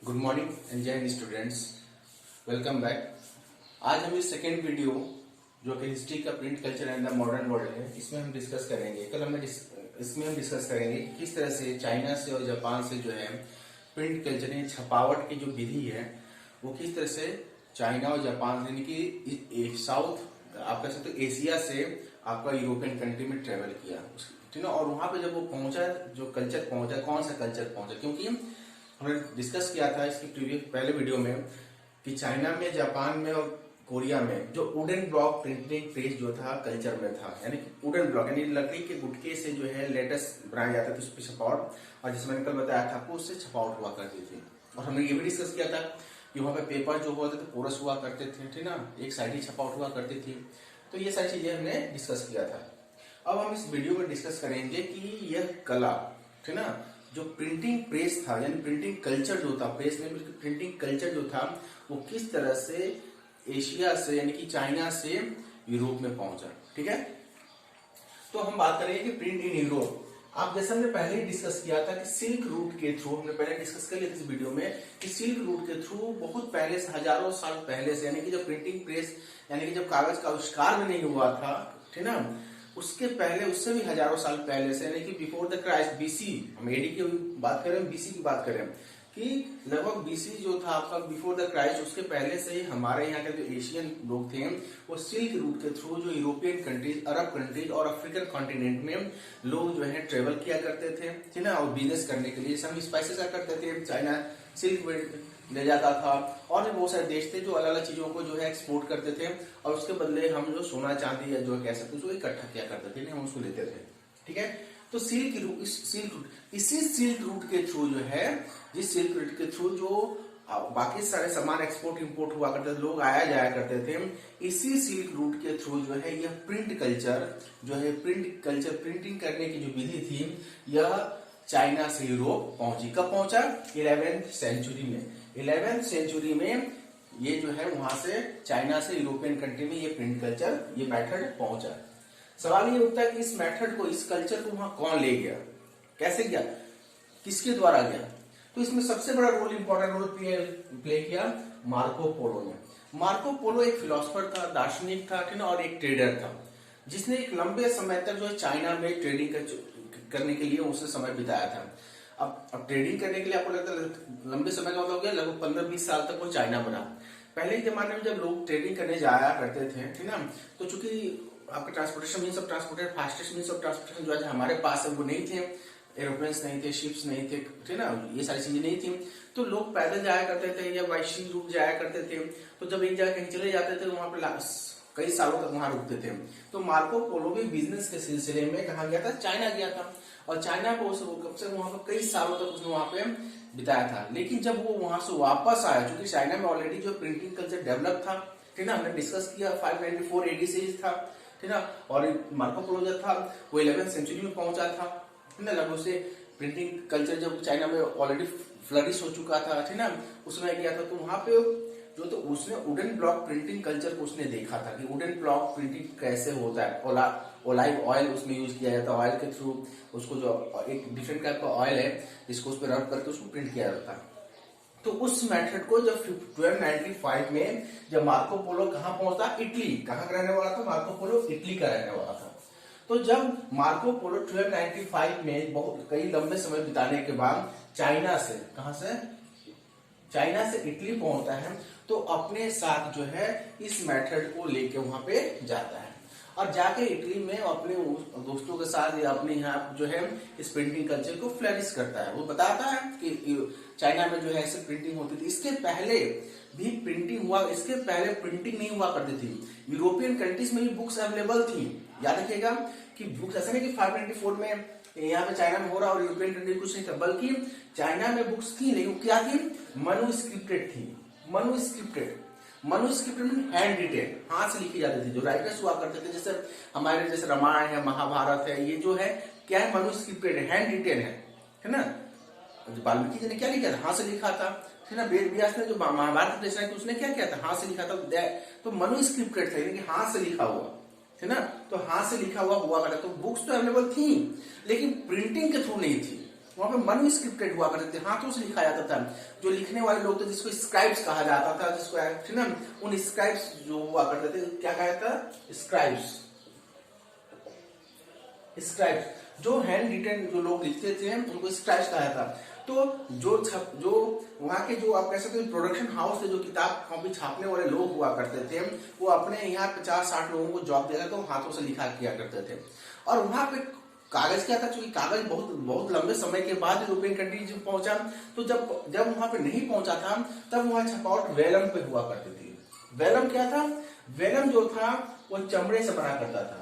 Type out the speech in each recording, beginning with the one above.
Good morning and जय Hind students, welcome back. आज हम इस सेकेंड वीडियो जो कि हिस्ट्री का print culture and the modern world है, इसमें हम डिस्कस करेंगे। कल हमने इसमें हम डिस्कस करेंगे किस तरह से चाइना से और जापान से जो है प्रिंट कल्चर यानी छपावट की जो विधि है वो किस तरह से चाइना और जापान यानी कि साउथ आप कह सकते हो एशिया से आपका यूरोपियन कंट्री में ट्रेवल किया, ठीक है। और वहां पे जब वो पहुंचा, जो कल्चर पहुंचा, कौन सा कल्चर पहुंचा, क्योंकि हमने डिस्कस किया था इसकी प्रीवियस पहले वीडियो में कि चाइना में, जापान में और कोरिया में जो वुडन ब्लॉक प्रिंटिंग प्रेस जो था कल्चर में था, यानी वुडन ब्लॉक यानी लकड़ी के गुटके से जो है लेटेस बनाया जाता था, उस पर छपावट, और जिसमें मैंने कल बताया था आपको उससे छपावट हुआ करती थी। और हमने ये भी डिस्कस किया था कि वहां पे पेपर जो हुआ था तो पोरस हुआ करते थे, ठीक ना, एक साइड ही छपावट हुआ करती थी। तो ये सारी चीजें हमने डिस्कस किया था। अब हम इस वीडियो में डिस्कस करेंगे कि यह कला, ठीक ना, जो प्रिंटिंग प्रेस था यानी प्रिंटिंग कल्चर जो था, प्रेस में प्रिंटिंग कल्चर जो था वो किस तरह से एशिया से यानी कि चाइना से यूरोप में पहुंचा, ठीक है। तो हम बात करेंगे कि प्रिंट इन यूरोप। आप जैसे हमने पहले ही डिस्कस किया था कि सिल्क रूट के थ्रू, हमने पहले डिस्कस कर लिया था इस वीडियो में कि सिल्क रूट के थ्रू बहुत पहले से, हजारों साल पहले से, यानी कि जब प्रिंटिंग प्रेस यानी कि जब कागज का आविष्कार भी नहीं हुआ था, ठीक ना, उसके पहले, उससे भी हजारों साल पहले से, यानी कि बिफोर द क्राइस्ट, बीसी, हम एडी की बात करें, बीसी की बात करें कि लगभग बीसी जो था आपका बिफोर द क्राइस्ट, उसके पहले से ही हमारे यहाँ के जो एशियन लोग थे वो सिल्क रूट के थ्रू जो यूरोपियन कंट्रीज, अरब कंट्रीज और अफ्रीकन कॉन्टिनेंट में लोग जो है ट्रेवल किया करते थे, ठीक ना, और बिजनेस करने के लिए हम स्पाइसेस का करते थे, चाइना सिल्क ले जाता था, और भी बहुत सारे देश थे जो अलग अलग चीजों को जो है एक्सपोर्ट करते थे, और उसके बदले हम जो सोना चांदी या जो कह सकते उसको इकट्ठा किया करते थे, हम उसको लेते थे, ठीक है। तो सिल्क रूट, इसी सिल्क रूट के थ्रू जो है, जिस सिल्क रूट के थ्रू जो बाकी सारे सामान एक्सपोर्ट इंपोर्ट हुआ करते थे, लोग आया जाया करते थे, इसी सिल्क रूट के थ्रू जो है यह प्रिंट कल्चर जो है, प्रिंट कल्चर, प्रिंटिंग करने की जो विधि थी, यह चाइना से यूरोप पहुंची। कब पहुंचा? 11th सेंचुरी में। 11th सेंचुरी में ये जो है वहां से चाइना से यूरोपियन कंट्री में ये प्रिंट कल्चर, ये मेथड पहुंचा। सवाल ये उठता है कि इस मेथड को, इस कल्चर को वहां कौन ले गया, कैसे गया, किसके द्वारा गया? तो इसमें सबसे बड़ा रोल, इंपॉर्टेंट रोल प्ले किया मार्को पोलो ने। मार्को पोलो एक फिलोसफर था, दार्शनिक था, ठीक ना, और एक ट्रेडर था, जिसने एक लंबे समय तक जो है चाइना में ट्रेडिंग करने के लिए उसने समय बिताया था। अब ट्रेडिंग करने के लिए आपको लगता है लंबे समय का मतलब क्या, लगभग 15-20 साल तक वो चाइना बना। पहले के जमाने में जब लोग ट्रेडिंग करने जाया करते थे, ठीक ना, तो चूंकि आपका transportation means of transportation, fastest means of transportation जो है हमारे पास है वो नहीं थे, एरोप्लेन्स नहीं थे, शिप्स नहीं थे, ठीक ना, ये सारी चीजें नहीं थी, तो लोग पैदल जाया करते थे या बाई सी रूट जाया करते थे। तो जब एक जगह कहीं चले जाते थे वहां पर कई सालों तक वहां रुकते थे। तो मार्को पोलो भी बिजनेस के सिलसिले में कहा गया था, चाइना गया था, और चाइना को कब से वहां पर कई सालों तक उसने वहां पे बिताया था। लेकिन जब वो वहां से वापस आया, क्योंकि चाइना में ऑलरेडी जो प्रिंटिंग कल्चर डेवलप था, ठीक ना, हमने डिस्कस किया 594 एडी से था, ठीक ना, और मार्को पोलो जो था वो 11th सेंचुरी में पहुंचा था, ठीक ना, लगभग उसे प्रिंटिंग कल्चर जब चाइना में ऑलरेडी फ्लरिश हो चुका था, ठीक ना, उसमें गया था। तो वहां पे जो, तो उसने वुडन ब्लॉक प्रिंटिंग कल्चर को उसने देखा था कि वुडन ब्लॉक प्रिंटिंग कैसे होता है। ओलाइव ऑयल उसमें यूज किया जाता है, ऑयल के थ्रू उसको, जो एक डिफरेंट टाइप का ऑयल है जिसको उस पर रब करके उसको प्रिंट किया जाता है। तो उस मेथड को जब 1295 में जब मार्को पोलो कहां पहुंचता, इटली, कहां का रहने वाला था मार्को पोलो, इटली का रहने वाला था। तो जब मार्को पोलो 1295 में बहुत कई लंबे समय बिताने के बाद चाइना से, कहां से, चाइना से इटली पहुंचता है, तो अपने साथ जो है इस मेथड को लेके वहां पे जाता है, और जाके इटली में अपने दोस्तों के साथ या अपने यहाँ जो है इस प्रिंटिंग कल्चर को फ्लरिश करता है। वो बताता है कि चाइना में जो है ऐसे प्रिंटिंग होती थी, इसके पहले भी प्रिंटिंग हुआ, इसके पहले प्रिंटिंग नहीं हुआ करती थी। यूरोपियन कंट्रीज में भी बुक्स अवेलेबल थी, याद रखिएगा कि बुक्स ऐसा नहीं कि 594 में यहाँ पे चाइना में हो रहा और यूरोपियन कंट्री कुछ नहीं था, बल्कि चाइना में बुक्स थी, लेकिन क्या थी, मनुस्क्रिप्टेड थी। मनुस्क्रिप्ट में हैंड रिटेन, हाथ से लिखी जाती थी, जो राइटर्स हुआ करते थे, जैसे हमारे जैसे रामायण है, महाभारत है, ये जो है क्या है, मनुस्क्रिप्टेड है, हैंड रिटेन है ना। वाल्मीकि जी ने क्या लिखा था, हाथ से लिखा था, है ना। वेद व्यास ने जो महाभारत रचना की उसने क्या किया था, हाथ से लिखा था। तो मनुस्क्रिप्टेड था, यानी कि हाथ से लिखा हुआ, है ना। तो हाथ से लिखा हुआ करता, तो बुक्स तो अवेलेबल थी लेकिन प्रिंटिंग के थ्रू नहीं थी। वहां पे मैन्युस्क्रिप्टेड हुआ करते थे, हाथों से लिखा जाता था। जो लिखने वाले लोग थे जिसको स्क्राइब्स कहा जाता था, जिसको है ना, उन स्क्राइब्स जो हुआ करते थे, क्या कहा जाता था, स्क्राइब्स। स्क्राइब्स जो हैंड रिटन जो लोग लिखते थे उनको स्क्राइब्स कहा जाता। तो जो वहां के जो आप कह सकते हैं प्रोडक्शन हाउस थे, जो किताब कॉपी छापने वाले लोग हुआ करते थे, वो अपने यहाँ 50-60 लोगों को जॉब देता था, हाथों से लिखा किया करते थे। और वहां पे कागज क्या था, क्योंकि कागज बहुत बहुत लंबे समय के बाद यूरोपियन कंट्रीज में पहुंचा। तो जब वहां पे नहीं पहुंचा था, तब वहां छपावट वेलम पे हुआ करती थी। वेलम क्या था, वेलम जो था वो चमड़े से बना करता था,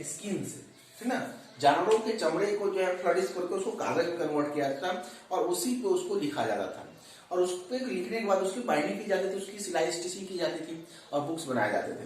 स्किन से, है ना, जानवरों के चमड़े को जो है फ्लरिश करके उसको कागज में कन्वर्ट किया जाता था और उसी पे उसको लिखा जाता था। और उस पे लिखने के बाद उसकी बाइंडिंग की जाती थी, उसकी सिलाई स्टिचिंग की जाती थी और बुक्स बनाए जाते थे।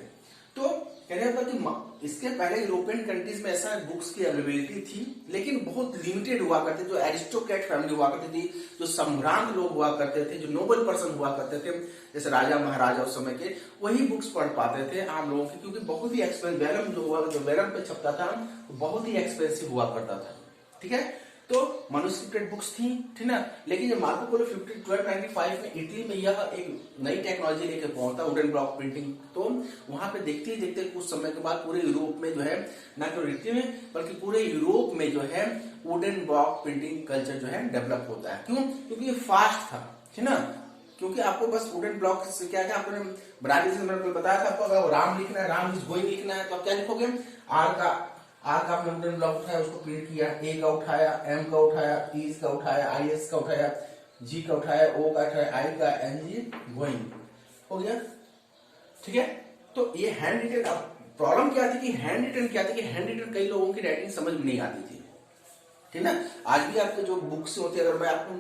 तो कहने का कि इसके पहले यूरोपियन कंट्रीज में ऐसा बुक्स की अवेलेबिलिटी थी, लेकिन बहुत लिमिटेड हुआ करते। जो एरिस्टोक्रेट फैमिली हुआ करती थी, जो सम्राट लोग हुआ करते थे, जो नोबल पर्सन हुआ करते थे, जैसे राजा महाराजा उस समय के, वही बुक्स पढ़ पाते थे आम लोगों की, क्योंकि बहुत ही एक्सपेंसिव वेलम जो हुआ, जो वेलम पे छपता था वो बहुत ही एक्सपेंसिव हुआ करता था। ठीक है, तो मैन्युस्क्रिप्टेड बुक्स थी, ठीक ना। लेकिन जब मार्को पोलो 1295 में इटली में यह एक नई टेक्नोलॉजी लेके पहुंचा, वुडन ब्लॉक प्रिंटिंग, तो वहां पे देखते ही देखते कुछ समय के बाद पूरे यूरोप में जो है, ना केवल इटली में बल्कि पूरे यूरोप में जो है वुडन ब्लॉक प्रिंटिंग कल्चर जो है डेवलप होता है। क्यों? क्योंकि ये फास्ट था, ठीक ना। क्योंकि आपको बस वुडन ब्लॉक से क्या क्या आपने बनाने से मैंने बताया था, आपको अगर राम लिखना है, राम इज गोइंग लिखना है, तो आप क्या लिखोगे, आर का आपने वुडन ब्लॉक उठाया, उसको प्रिंट किया, ए का उठाया, एम का उठाया, ई का उठाया, आई एस का उठाया, जी का उठाया, ओ का उठाया, आई का, एन जी, गोइंग, हो गया। ठीक है, तो ये हैंड रिटन। प्रॉब्लम क्या थी कि हैंड रिटन क्या थी कि हैंड रिटन कई लोगों की राइटिंग समझ में नहीं आती थी, ठीक ना। आज भी आपके जो बुक्स होती है, अगर मैं आपको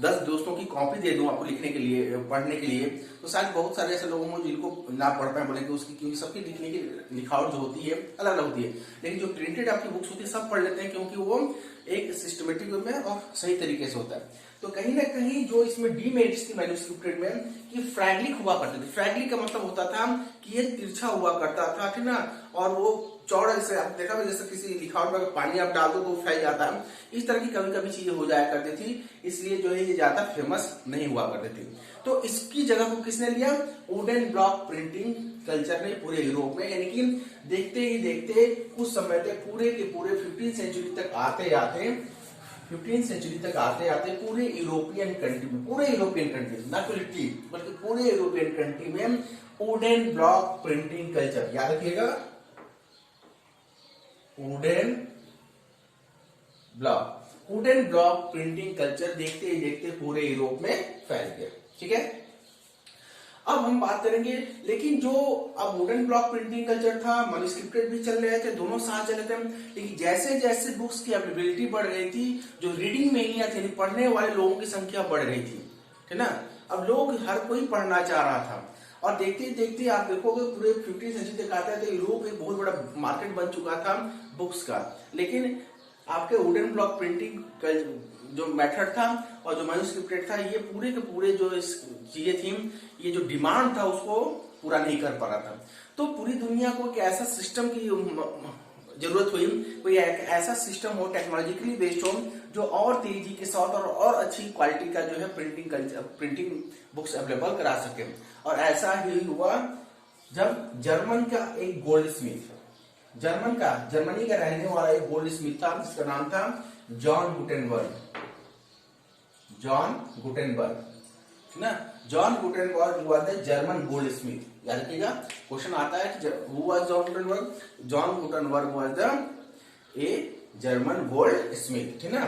10 दोस्तों की कॉपी दे दूं आपको लिखने के लिए, पढ़ने के लिए, तो शायद बहुत सारे ऐसे लोग हों जिनको ना पढ़ पाए, बोलेंगे उसकी, क्योंकि सबकी लिखने की लिखावट जो होती है अलग अलग होती है। लेकिन जो प्रिंटेड आपकी बुक्स होती है सब पढ़ लेते हैं, क्योंकि वो एक सिस्टमेटिक वे में और सही तरीके से होता है। तो कहीं ना कहीं जो इसमें डीमेरिट्स थी मैन्युस्क्रिप्टेड में, कि फ्रैगलिक हुआ करते थे। फ्रैगलिक का मतलब होता था कि ये तिरछा हुआ करता था, ठीक ना, और वो चौड़ा, जैसे आप देखा जैसे किसी लिखावट में पानी आप डाल दो तो फैल जाता है, इस तरह की कभी कभी चीजें हो जाया करती थी। इसलिए जो है ये ज्यादा फेमस नहीं हुआ करती थी। तो इसकी जगह को किसने लिया, वुडन ब्लॉक प्रिंटिंग कल्चर ने पूरे यूरोप में, यानी कि देखते ही देखते कुछ समय तक पूरे के पूरे 15वीं सेंचुरी तक आते आते पूरे यूरोपियन कंट्री में, पूरे यूरोपियन कंट्री, ना केवल इटली बल्कि पूरे यूरोपियन कंट्री में वुडन ब्लॉक प्रिंटिंग कल्चर, याद रखिएगा, वुडन ब्लॉक प्रिंटिंग कल्चर देखते ही देखते पूरे यूरोप में फैल गया। ठीक है, अब हम बात करेंगे, लेकिन जो अब वुडन ब्लॉक प्रिंटिंग कल्चर था, मैन्युस्क्रिप्टेड भी चल रहे थे, दोनों साथ चल रहे थे, लेकिन जैसे जैसे बुक्स की अवेलेबिलिटी बढ़ रही थी, जो रीडिंग मेनिया थी, पढ़ने वाले लोगों की संख्या बढ़ रही थी, ठीक ना। अब लोग हर कोई पढ़ना चाह रहा था, और देखते ही देखते आप देखोगे पूरे 15वीं सेंचुरी तक आता है तो यूरोप एक बहुत बड़ा मार्केट बन चुका था बुक्स का। लेकिन आपके वुडन ब्लॉक प्रिंटिंग जो मेथड था और जो मैन्युस्क्रिप्टेड था, ये पूरे के पूरे जो चीजें थी, ये जो डिमांड था उसको पूरा नहीं कर पा रहा था। तो पूरी दुनिया को एक ऐसा सिस्टम की जरूरत हुई, कोई ऐसा सिस्टम हो टेक्नोलॉजिकली बेस्ड हो जो और तेजी के साथ और अच्छी क्वालिटी का जो है प्रिंटिंग बुक्स अवेलेबल करा सके। और ऐसा ही हुआ जब जर्मन का एक गोल्डस्मिथ, जर्मनी का रहने वाला एक गोल्डस्मिथ था, जिसका नाम था जॉन गुटेनबर्ग, ना। जॉन गुटेनबर्ग हुआ था जर्मन गोल्डस्मिथ, याद रखिएगा, क्वेश्चन आता है कि who was John Gutenberg? John Gutenberg was the a German Goldsmith, ठीक ना।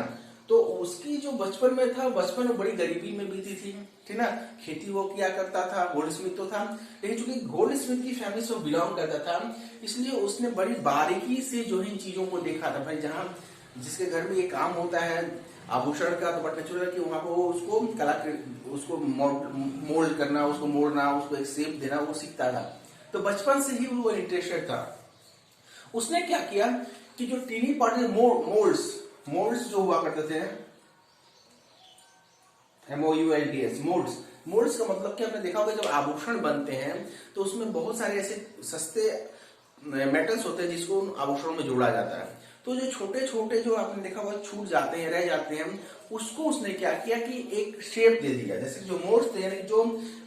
तो उसकी जो बचपन में था, बचपन में बड़ी गरीबी में बीती थी, ठीक ना। खेती वो किया करता था, गोल्डस्मिथ तो था, लेकिन चूंकि गोल्डस्मिथ की फैमिली से बिलोंग करता था, इसलिए उसने बड़ी बारीकी से जो है इन चीजों को देखा था। भाई जहां जिसके घर में ये काम होता है आभूषण का, तो बट नेचुरल कि वहां पर उसको उसको मोल्ड करना, उसको मोड़ना, उसको एक शेप देना वो सीखता था। तो बचपन से ही वो इंटरेस्टेड था। उसने क्या किया कि जो टीनी पार्टी मोल्ड्स जो हुआ करते थे, MOULDS, मोल्ड्स का मतलब क्या, आपने देखा होगा जब आभूषण बनते हैं तो उसमें बहुत सारे ऐसे सस्ते मेटल्स होते हैं जिसको आभूषणों में जोड़ा जाता है। तो जो छोटे छोटे जो आपने देखा हुआ छूट जाते हैं, रह जाते हैं, उसको उसने क्या किया कि एक शेप दे दिया। जैसे जो मोड्स थे, यानी जो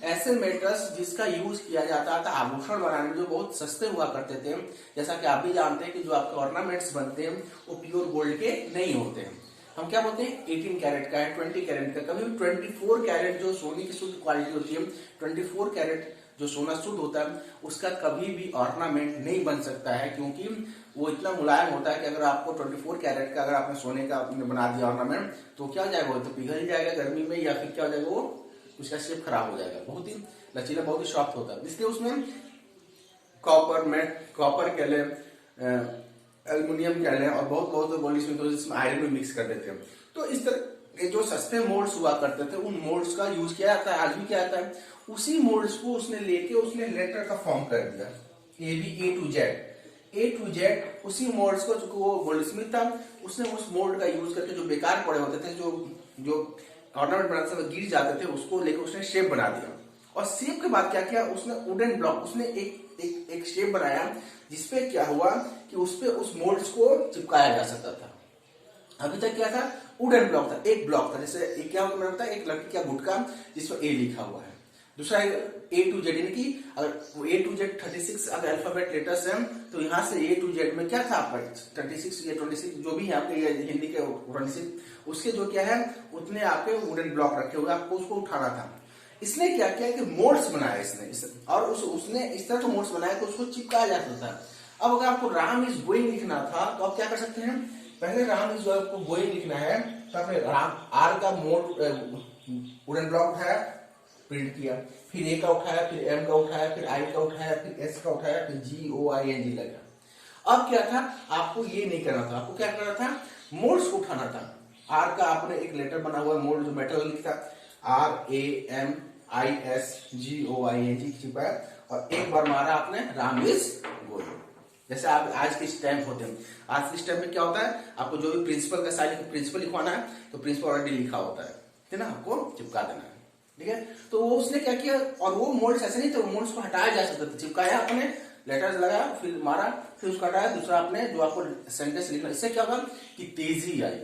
ऐसे मेटल्स जिसका यूज किया जाता था आभूषण बनाने में, जो बहुत सस्ते हुआ करते थे, जैसा कि आप भी जानते हैं कि जो आपके ऑर्नामेंट्स बनते हैं वो प्योर गोल्ड के नहीं होते हैं। हम क्या बोलते हैं 18 कैरेट का है, 20 कैरेट का, कभी भी 24 कैरेट जो सोने की शुद्ध क्वालिटी होती है, 24 कैरेट जो सोना शुद्ध होता है, उसका कभी भी ऑर्नामेंट नहीं बन सकता है, क्योंकि वो इतना मुलायम होता है कि अगर आपको 24 कैरेट का अगर आपने सोने का आपने बना दिया ऑर्नामेंट, तो क्या हो जाएगा, वो तो पिघल जाएगा गर्मी में, या फिर क्या हो जाएगा, वो उसका शेप खराब हो जाएगा। बहुत ही लचीला, बहुत ही सॉफ्ट होता है। इसलिए उसमें कॉपर कह लें, एल्युमिनियम कह लें, और बहुत बहुत गोल्ड इसमें आयरन भी मिक्स कर देते हैं। तो इस तरह के जो सस्ते मोल्ड्स हुआ करते थे, उन मोल्ड्स का यूज किया जाता है, आज भी किया जाता है। उसी मोल्ड्स को उसने लेके उसने लेटर का फॉर्म कर दिया, ए टू जेड उसी मोल्ड्स को, चूंकि वो गोल्ड स्मिथ था, उसने उस मोल्ड का यूज करके जो बेकार पड़े होते थे, जो ऑर्नामेंट बनाते थे गिर जाते थे, उसको लेकर उसने शेप बना दिया। और शेप के बाद क्या किया, उसने वुडन ब्लॉक, उसने एक शेप बनाया जिसपे क्या हुआ कि उसपे उस मोल्ड्स को चिपकाया जा सकता था। अभी तक क्या था, वुडन ब्लॉक था, एक ब्लॉक था, जैसे एक क्या होता है, एक लकड़ी का गुटका जिसमें ए लिखा हुआ है, दूसरा ए टू जेड, यानी कि अगर ए टू जेड 36 अगर अल्फाबेट लेटर्स हैं, तो यहाँ से ए टू जेड में क्या था आपका 36 या 26 जो भी है आपके हिंदी के 26, उसके जो क्या है उतने आपके वुडन ब्लॉक रखे हुए, आपको उसको उठाना था। इसने क्या किया कि मोड्स बनाया इसने, और उसने इस तरह का मोड्स बनाया कि उसको चिपकाया जा सकता था। अब अगर आपको राम इज गोइंग लिखना था, तो आप क्या कर सकते हैं, पहले राम इज आपको गोइंग लिखना है, तो आपने राम आर का मोड वुडन ब्लॉक उठाया, प्रिंट किया, फिर ए का उठाया, फिर एम का उठाया, फिर आई का उठाया, फिर एस का उठाया, फिर GOING लगा। अब क्या था, आपको ये नहीं करना था, आपको क्या करना था, मोड्स को उठाना था। आर का आपने एक लेटर बना हुआ मोड जो मेटल लिखता, RAMISGOING छिपाया, और एक बार मारा आपने राम इज गोइंग। जैसे आप आज के स्टैम्प होते हैं, आज के स्टैम्प में क्या होता है, आपको जो भी प्रिंसिपल का साइन प्रिंसिपल लिखवाना है, तो प्रिंसिपल ऑलरेडी लिखा होता है ना, आपको चिपका देना है, ठीक है। तो वो उसने क्या किया, और वो मोल्ड्स ऐसे नहीं थे, वो मोल्ड्स को हटाया जा सकता था, चिपकाया आपने, लेटर्स लगाया, फिर मारा, फिर उसको हटाया, दूसरा आपने जो आपको सेंटेंस लिखना, इससे क्या होगा कि तेजी आई,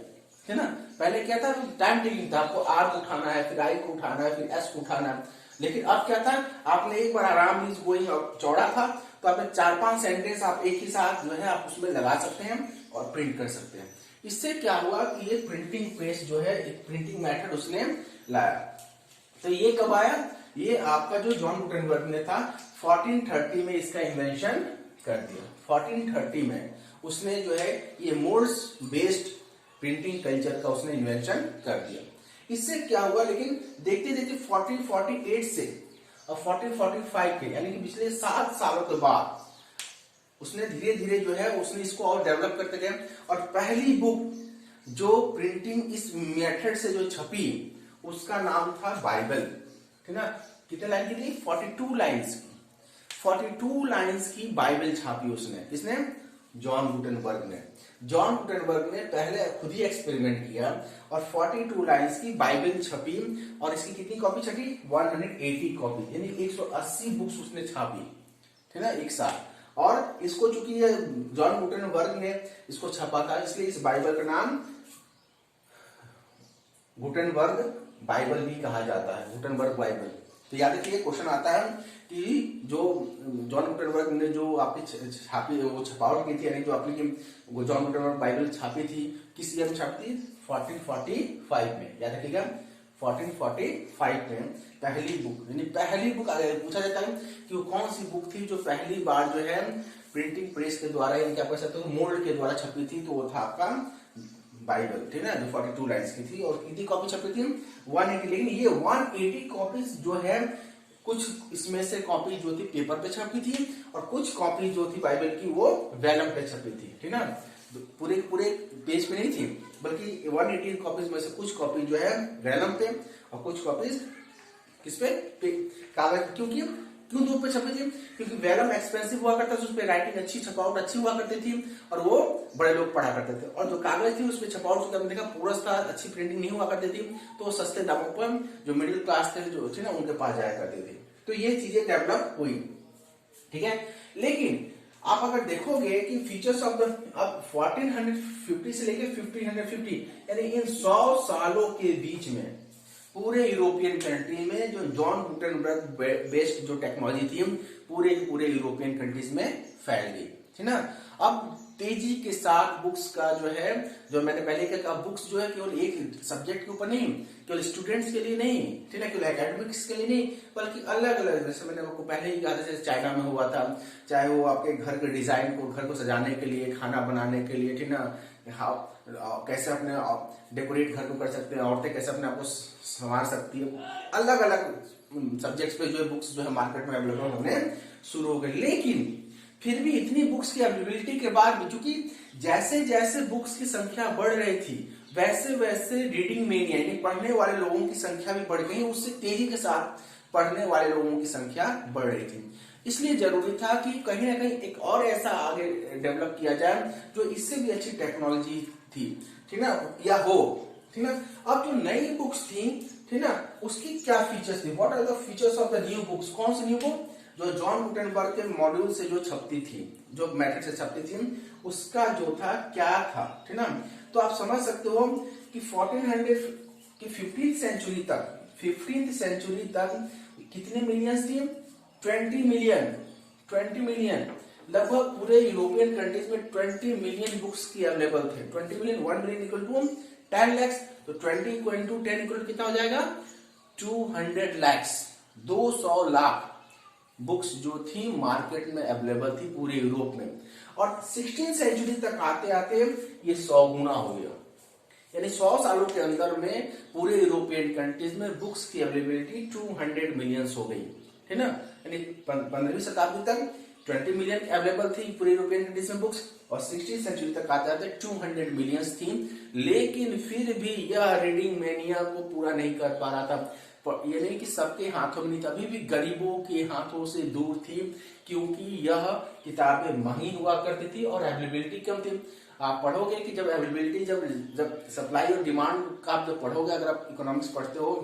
है ना। पहले क्या था, टाइम टेकिंग था, आपको आर को उठाना है, फिर आई को उठाना है, फिर एस को उठाना है, लेकिन अब क्या था, आपने एक बार आराम इज गोइंग चौड़ा था, तो आपने 4-5 सेंटेंस आप एक ही साथ जो है आप उसमें लगा सकते हैं और प्रिंट कर सकते हैं। इससे क्या हुआ कि ये प्रिंटिंग प्रेस जो है, एक प्रिंटिंग मेथड उसने लाया। तो ये कब आया, ये आपका जो जॉन गुटेनबर्ग ने था 1430 में इसका इन्वेंशन कर दिया। 1430 में उसने जो है ये मोल्ड्स बेस्ड प्रिंटिंग कल्चर का उसने इन्वेंशन कर दिया। इससे क्या हुआ, लेकिन देखते देखते 1448 से और 1445 के, यानी कि पिछले 7 सालों के बाद उसने धीरे धीरे जो है उसने इसको और डेवलप करते गए, और पहली बुक जो प्रिंटिंग इस मेथड से जो छपी उसका नाम था बाइबल, ठीक ना। कितने लाइन की थी, 42 लाइन्स की, 42 लाइन्स की बाइबल छापी उसने, किसने, जॉन गुटेनबर्ग ने। जॉन गुटेनबर्ग ने पहले खुद ही एक्सपेरिमेंट किया और 42 लाइन्स की बाइबल छपी, और इसकी कितनी कॉपी छपी, 180 कॉपी, यानी 180 बुक्स उसने छापी, ठीक ना, एक साथ। और इसको चूंकि ये जॉन गुटेनबर्ग ने इसको छपा था, इसलिए इस बाइबल का नाम गुटेनबर्ग बाइबल भी कहा जाता है, गुटेनबर्ग बाइबल। तो याद रखिए, क्वेश्चन आता है कि जो जॉन गुटेनबर्ग ने जो आपकी छापी, वो छपावट की थी, यानी जो आपकी जॉन गुटेनबर्ग बाइबल छापी थी, किस ईयर में छापी थी, 1445 में। याद रखिएगा, 1445 में पहली बुक, यानी पहली बुक पूछा जाता है कि वो कौन सी बुक थी जो पहली बार जो है प्रिंटिंग प्रेस के द्वारा, यानी क्या कह सकते हो, मोल्ड के द्वारा छपी थी, तो वो था आपका बाइबल, ठीक है, जो 42 लाइन्स की थी। और कितनी कॉपी छपी थी, 180। लेकिन ये 180 कॉपीज जो है, कुछ इसमें से कॉपी जो थी पेपर पे छपी थी, और कुछ कॉपी जो थी बाइबल की वो वेलम पे छपी थी, ठीक ना, पूरे पेज पे नहीं थी, बल्कि 180 कॉपीज में से कुछ कॉपी जो है वेलम पे, और कुछ कॉपीज किस पे, कागज। क्यों दूर पे छपी थी, क्योंकि वेलम एक्सपेंसिव हुआ करता था, उस पर राइटिंग अच्छी, छपावट अच्छी हुआ करती थी, और वो बड़े लोग पढ़ा करते थे। और जो कागज थी उसपे छपावट आपने देखा पूरस था, अच्छी प्रिंटिंग नहीं हुआ करती थी, तो सस्ते दामों पर जो मिडिल क्लास थे जो थे ना, उनके पास जाया करते थे। तो ये चीजें डेवलप हुई, ठीक है। लेकिन आप अगर देखोगे कि फीचर्स ऑफ द अब 1450 से लेके 1550 यानी इन 100 सालों के बीच में पूरे यूरोपियन कंट्री में जो जॉन गुटेनबर्ग बेस्ड जो टेक्नोलॉजी थी पूरे यूरोपियन कंट्रीज में फैल गई, ठीक ना। अब तेजी के साथ बुक्स का जो है, जो मैंने पहले कहा, बुक्स जो है केवल एक सब्जेक्ट के ऊपर नहीं, केवल स्टूडेंट्स के लिए नहीं, ठीक है, केवल एकेडमिक्स के लिए नहीं, बल्कि अलग अलग, जैसे मैंने आपको पहले ही कहा था, जैसे चाइना में हुआ था, चाहे वो आपके घर के डिजाइन को, घर को सजाने के लिए, खाना बनाने के लिए, ठीक ना, कैसे अपने डेकोरेट घर को कर सकते हैं, औरतें कैसे अपने आप को संवार सकती है, अलग अलग सब्जेक्ट्स पे जो है बुक्स जो है मार्केट में अवेलेबल होने शुरू हो गए। लेकिन फिर भी इतनी बुक्स की अवेलेबिलिटी के बाद भी, चूंकि जैसे जैसे बुक्स की संख्या बढ़ रही थी वैसे वैसे रीडिंग मेनिया यानी पढ़ने वाले लोगों की संख्या भी बढ़ गई, उससे तेजी के साथ पढ़ने वाले लोगों की संख्या बढ़ रही थी। इसलिए जरूरी था कि कहीं ना कहीं एक और ऐसा आगे डेवलप किया जाए जो इससे भी अच्छी टेक्नोलॉजी थी, ठीक ना, या हो, ठीक ना। अब जो नई बुक्स थी, ठीक ना, उसकी क्या फीचर्स थी, what are the features of the new books, कौन सी न्यू बुक, जो जॉन गुटेनबर्ग के मॉड्यूल से जो छपती थी, जो मैट्रिक से छपती थी, उसका जो था क्या था, ठीक ना। तो आप समझ सकते हो कि 1400 की 15th सेंचुरी तक कितने मिलियंस थी, 20 मिलियन, लगभग पूरे यूरोपियन कंट्रीज में 20 मिलियन बुक्स की अवेलेबल थे। 20 million, 1 million equal to 10 lakhs, तो 20 को इंटू 10 इक्वल कितना हो जाएगा, 200 lakhs, 200 लाख बुक्स जो थी मार्केट में अवेलेबल थी पूरे यूरोप में। और 16th सेंचुरी तक आते आते ये 100 गुना हो गया, यानी 100 सालों के अंदर में पूरे यूरोपियन कंट्रीज में बुक्स की अवेलेबिलिटी 200 मिलियंस हो गई, है ना। यानी 15वीं शताब्दी तक 20 मिलियन अवेलेबल थी पूरे यूरोपियन कंट्रीज में बुक्स, और 16th सेंचुरी तक आते आते 200 मिलियंस थी। लेकिन फिर भी यह रीडिंग मेनिया को पूरा नहीं कर पा रहा था। ये नहीं कि सबके हाथों में नहीं था, अभी भी गरीबों के हाथों से दूर थी, क्योंकि यह किताबें महंगी हुआ करती थी और अवेलेबिलिटी कम थी। आप पढ़ोगे कि जब अवेलेबिलिटी, जब सप्लाई और डिमांड का आप जब पढ़ोगे, अगर आप इकोनॉमिक्स पढ़ते हो,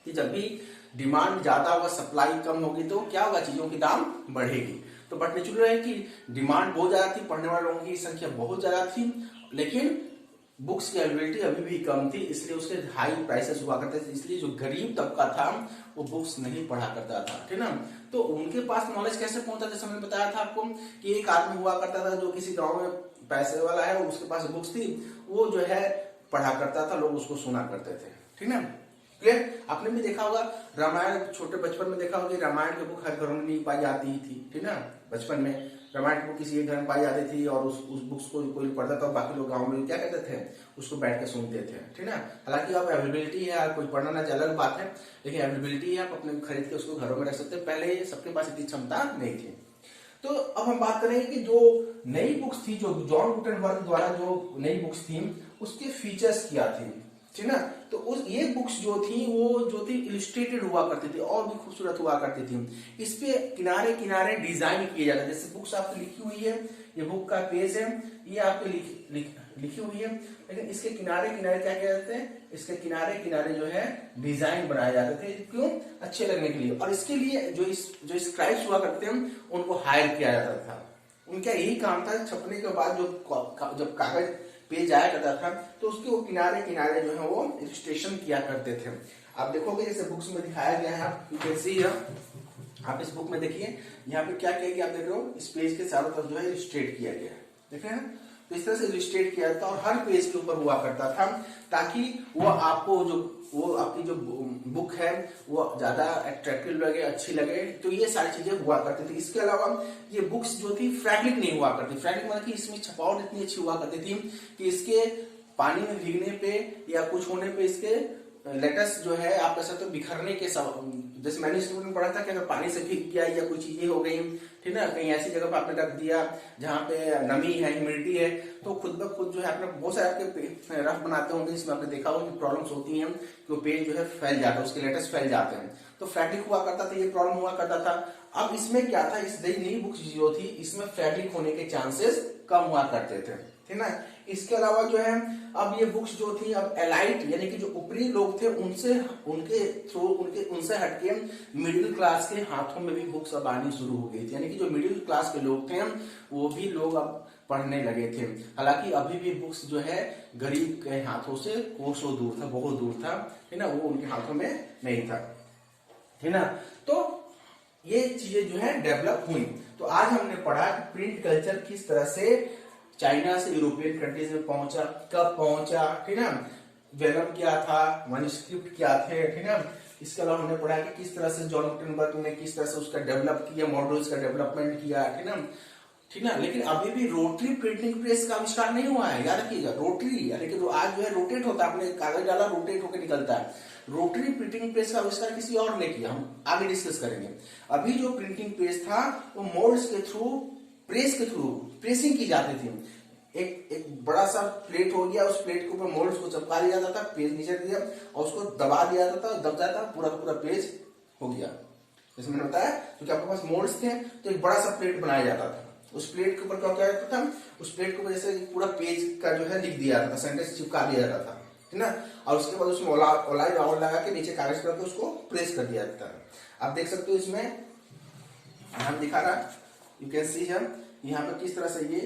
कि जब भी डिमांड ज्यादा होगा, सप्लाई कम होगी, तो क्या होगा, चीजों की दाम बढ़ेगी। तो बट नेचुरल है कि डिमांड बहुत ज्यादा थी, पढ़ने वाले लोगों की संख्या बहुत ज्यादा थी, लेकिन बुक्स की अवेलेबिलिटी अभी भी कम थी, इसलिए उसके हाई प्राइसेस हुआ करते थे। इसलिए जो गरीब तबका था वो बुक्स नहीं पढ़ा करता था, ठीक ना। तो उनके पास नॉलेज कैसे पहुंचा, जैसे मैंने बताया था आपको कि एक आदमी हुआ करता था जो किसी गांव में पैसे वाला है, उसके पास बुक्स थी, वो जो है पढ़ा करता था, लोग उसको सुना करते थे, ठीक ना। क्लियर। आपने भी देखा होगा रामायण, छोटे बचपन में देखा होगा रामायण की बुक हर घर में नहीं पाई जाती थी, ठीक ना। बचपन में रामायण की बुक किसी एक घर में पाई जाती थी और उस बुक्स को कोई पढ़ता था, बाकी लोग गांव में क्या कहते थे, उसको बैठ के सुनते थे, ठीक ना। हालांकि अब अवेलेबिलिटी है, कोई पढ़ना ना अलग बात है, लेकिन अवेलेबिलिटी है, आप अपने खरीद के उसको घरों में रख सकते हैं। पहले सबके पास इतनी क्षमता नहीं थी। तो अब हम बात करेंगे कि जो नई बुक्स थी, जो जॉन गुटेनबर्ग द्वारा जो नई बुक्स थी, उसके फीचर्स क्या थे, ठीक ना। तो ये बुक्स जो थी इलिस्ट्रेटेड हुआ करती थी और भी खूबसूरत हुआ करती थी। इस पे किनारे किनारे डिजाइन किए जाते, जैसे बुक्स आपकी लिखी हुई है, ये बुक का पेज है, ये आपकी लिखी हुई है, लेकिन इसके किनारे किनारे क्या किया जाते हैं, इसके किनारे किनारे जो है डिजाइन बनाए जाते थे, क्यों, अच्छे लगने के लिए। और इसके लिए जो स्क्राइब्स हुआ करते हैं उनको हायर किया जाता था। उनका यही काम था, छपने के बाद जब कागज पेज आया करता था तो उसके वो किनारे किनारे जो है वो इलस्ट्रेशन किया करते थे। आप देखोगे जैसे बुक्स में दिखाया गया है, यू कैन सी आप इस बुक में देखिए, यहाँ पे क्या किया गया, आप देख रहे हो, इस पेज के चारों तरफ जो है इलस्ट्रेट किया गया है, देख रहे हैं। तो इस तरह से इलस्ट्रेट किया था और हर पेज के ऊपर हुआ करता था, ताकि वो आपको वो आपकी जो बुक है वो ज्यादा अट्रैक्टिव लगे, अच्छी लगे। तो ये सारी चीजें हुआ करती थी। इसके अलावा ये बुक्स जो थी फ्रैगलिक नहीं हुआ करती। फ्रैगलिक मतलब कि इसमें छपावट इतनी अच्छी हुआ करती थी कि इसके पानी में भीगने पे या कुछ होने पे इसके लेटर्स जो है आप कह सकते हो बिखरने के, जैसे मैंने स्टूडेंट में पढ़ा था कि अगर पानी से भीग गया या कोई चीजें हो गई, ठीक ना, कहीं ऐसी जगह पर आपने रख दिया जहाँ पे नमी है, ह्यूमिडिटी है, तो खुद ब खुद जो है आपने बहुत सारे आपके रफ बनाते होंगे, इसमें आपने देखा होगा कि प्रॉब्लम्स होती हैं कि वो पेज जो है फैल जाता है, उसके लेटर्स फैल जाते हैं। तो फैब्रिक हुआ करता था, ये प्रॉब्लम हुआ करता था। अब इसमें क्या था, इस नई बुक्स जो थी इसमें फैब्रिक होने के चांसेस कम हुआ करते थे, ठीक ना। इसके अलावा जो है अब ये बुक्स जो थी अब एलाइट यानी कि जो ऊपरी लोग थे उनसे हटके मिडिल क्लास के हाथों में भी बुक्स अब आनी शुरू हो गई थी, यानी कि जो मिडिल क्लास के लोग थे वो भी लोग अब पढ़ने लगे थे। हालांकि अभी भी बुक्स जो है गरीब के हाथों से कोसों दूर था, बहुत दूर था, है ना, वो उनके हाथों में नहीं था, है ना। तो ये चीजें जो है डेवलप हुई। तो आज हमने पढ़ा कि प्रिंट कल्चर किस तरह से चाइना से यूरोपियन कंट्रीज में पहुंचा, कब पहुंचा, ठीक ना, वेलम क्या था, मैन्युस्क्रिप्ट क्या थे, ठीक ना। इसके अलावा हमने पढ़ा कि किस तरह से जॉन गुटेनबर्ग ने किस तरह से उसका डेवलप किया, मॉडल्स का डेवलपमेंट किया, ठीक ना, ठीक ना। लेकिन अभी भी रोटरी प्रिंटिंग प्रेस का आविष्कार नहीं हुआ है, याद रखिएगा। रोटरी यानी कि आज जो है रोटेट होता है, आपने कागज डाला रोटेट होकर निकलता है। रोटरी प्रिंटिंग प्रेस का आविष्कार किसी और ने किया, हम आगे डिस्कस करेंगे। अभी जो प्रिंटिंग प्रेस था वो मोल्ड्स के थ्रू, प्रेस के थ्रू प्रेसिंग की जाती थी। एक बड़ा सा प्लेट हो गया, उस प्लेट के ऊपर मोल्ड्स को चिपका दिया जाता था, पेज नीचे दिया और उसको दबा दिया जाता था, दब जाता, पूरा पूरा पेज हो गया। जैसे मैंने बताया, क्योंकि आपके पास मोल्ड्स थे तो एक बड़ा सा प्लेट बनाया जाता था। उस प्लेट के ऊपर क्या किया जाता था, उस प्लेट के ऊपर जैसे पूरा पेज का जो है लिख दिया जाता था, सेंटेंस चिपका दिया जाता था, है ना। और उसके बाद उसमें ओलाई राउंड लगा के नीचे कागज करके उसको प्रेस कर दिया जाता है। आप देख सकते हो इसमें हम दिखा रहा, यू कैन सी हम यहाँ पे किस तरह से ये,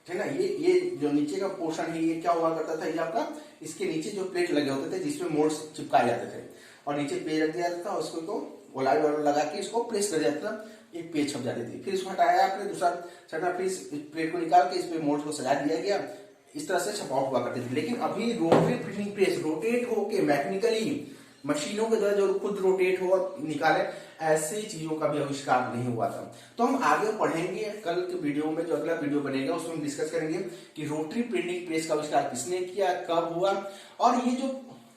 है ना, ये जो नीचे का पोर्शन है ये क्या हुआ करता था, ये आपका इसके नीचे जो प्लेट लगे होते थे जिसमें मोल्ड्स चिपकाए जाते थे और नीचे पेज रख दिया जाता था, उसको ओलाई लगा के इसको प्रेस कर दिया जाता था, एक पेज छप जाती थी। फिर इसको हटाया आपने, दूसरा छटा, फिर इस प्लेट को निकाल के इस पे मोल्ड्स को सजा दिया गया, इस तरह से छपाव हुआ करती थी। लेकिन अभी रोटरी प्रिंटिंग प्रेस रोटेट होके मैकेनिकली मशीनों के द्वारा जो खुद रोटेट हो और निकाले, ऐसी चीजों का भी आविष्कार नहीं हुआ था। तो हम आगे पढ़ेंगे कल के वीडियो में, जो अगला वीडियो बनेगा उसमें हम डिस्कस करेंगे कि रोटरी प्रिंटिंग प्रेस का आविष्कार किसने किया, कब हुआ, और ये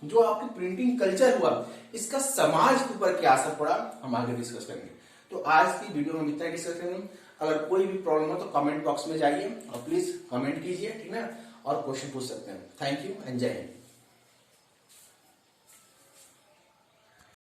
जो आपकी प्रिंटिंग कल्चर हुआ इसका समाज के ऊपर क्या असर पड़ा, हम आगे डिस्कस करेंगे। तो आज की वीडियो में इतना डिस्कस करेंगे। अगर कोई भी प्रॉब्लम हो तो कमेंट बॉक्स में जाइए और प्लीज कमेंट कीजिए, ठीक है, और क्वेश्चन पूछ सकते हैं। थैंक यू एंड जय हिंद।